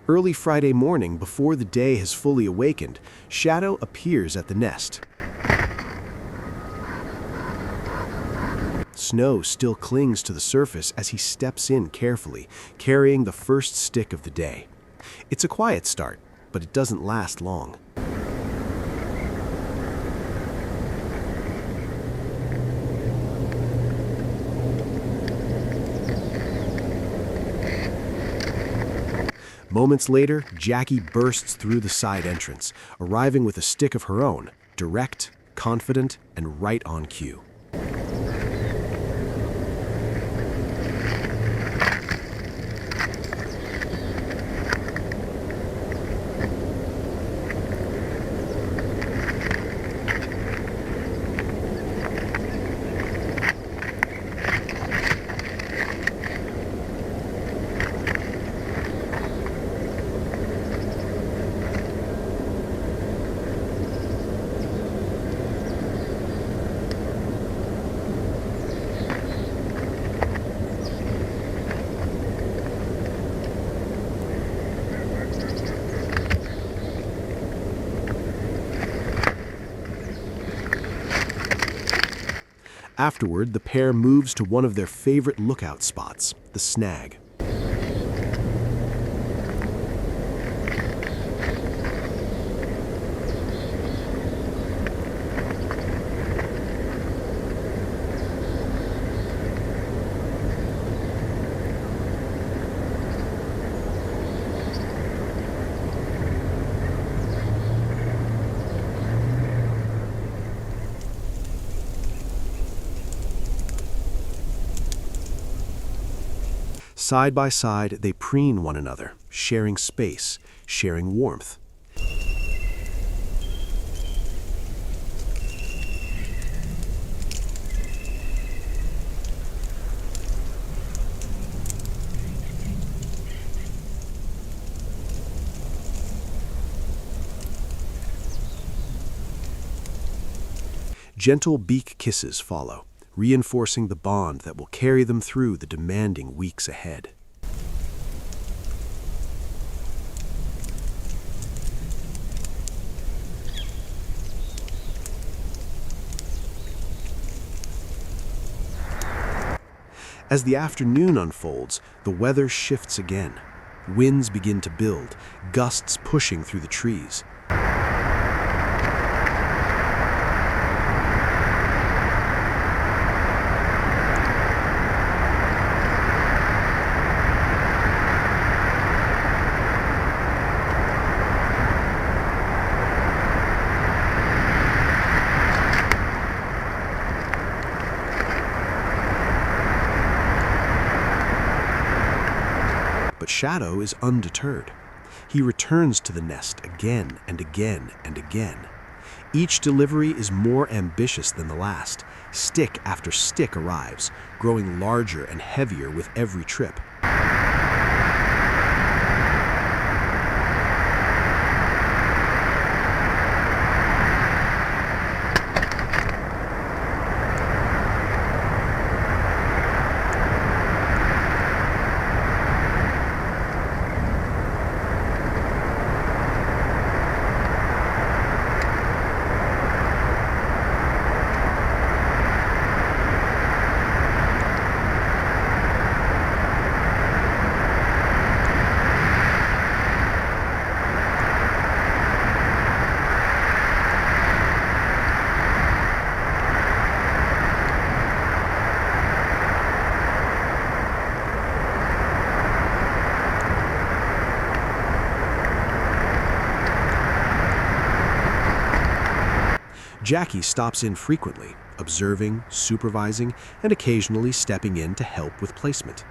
Early Friday morning, before the day has fully awakened, Shadow appears at the nest. Snow still clings to the surface as he steps in carefully, carrying the first stick of the day. It's a quiet start, but it doesn't last long. Moments later, Jackie bursts through the side entrance, arriving with a stick of her own, direct, confident, and right on cue. Afterward, the pair moves to one of their favorite lookout spots, the snag. Side by side, they preen one another, sharing space, sharing warmth. Gentle beak kisses follow, reinforcing the bond that will carry them through the demanding weeks ahead. As the afternoon unfolds, the weather shifts again. Winds begin to build, gusts pushing through the trees. But Shadow is undeterred. He returns to the nest again and again and again. Each delivery is more ambitious than the last. Stick after stick arrives, growing larger and heavier with every trip. Jackie stops in frequently, observing, supervising, and occasionally stepping in to help with placement.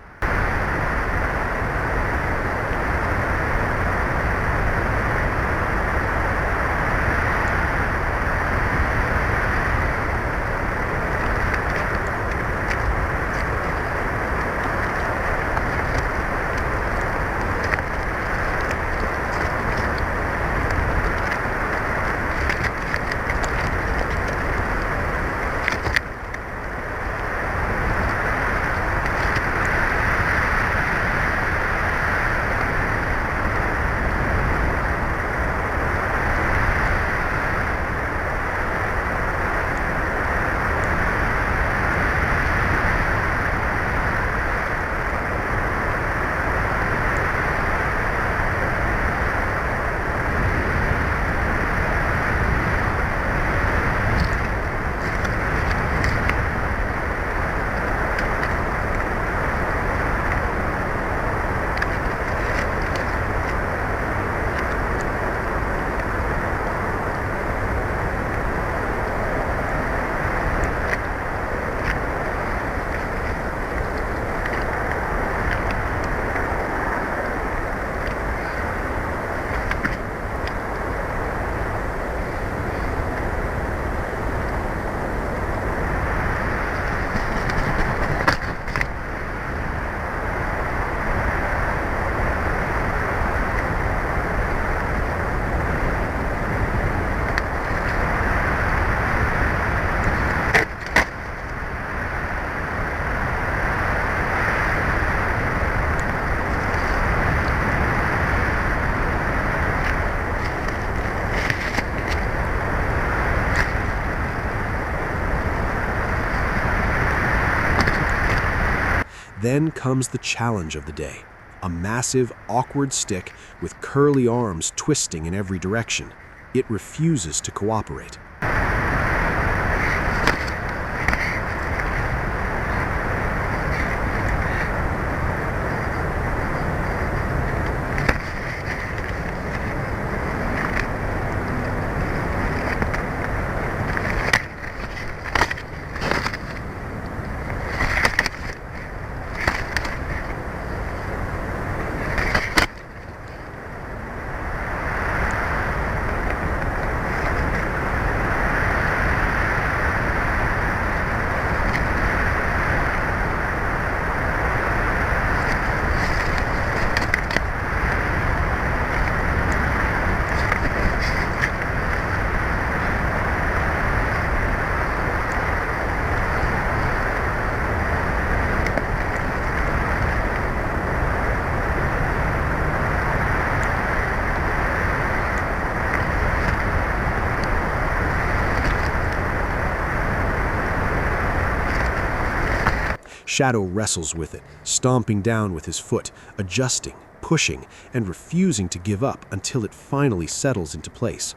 Then comes the challenge of the day. A massive, awkward stick with curly arms twisting in every direction. It refuses to cooperate. Shadow wrestles with it, stomping down with his foot, adjusting, pushing, and refusing to give up until it finally settles into place.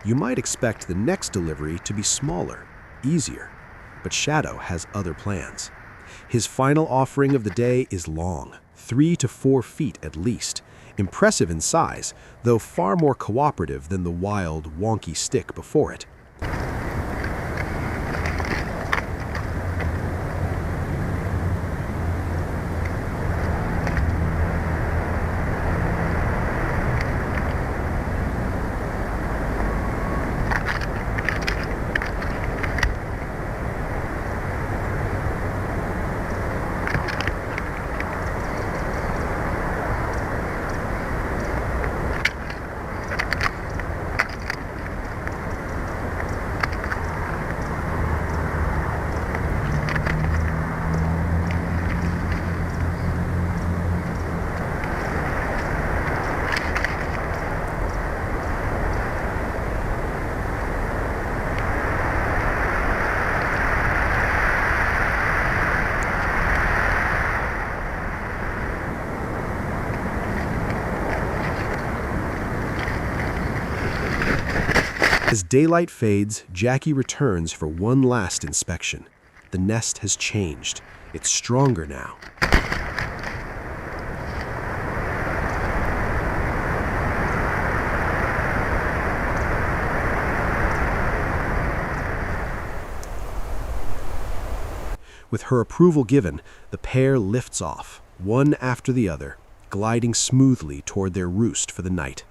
You might expect the next delivery to be smaller, easier, but Shadow has other plans. His final offering of the day is long, 3 to 4 feet at least, impressive in size, though far more cooperative than the wild, wonky stick before it. As daylight fades, Jackie returns for one last inspection. The nest has changed. It's stronger now. With her approval given, the pair lifts off, one after the other, gliding smoothly toward their roost for the night.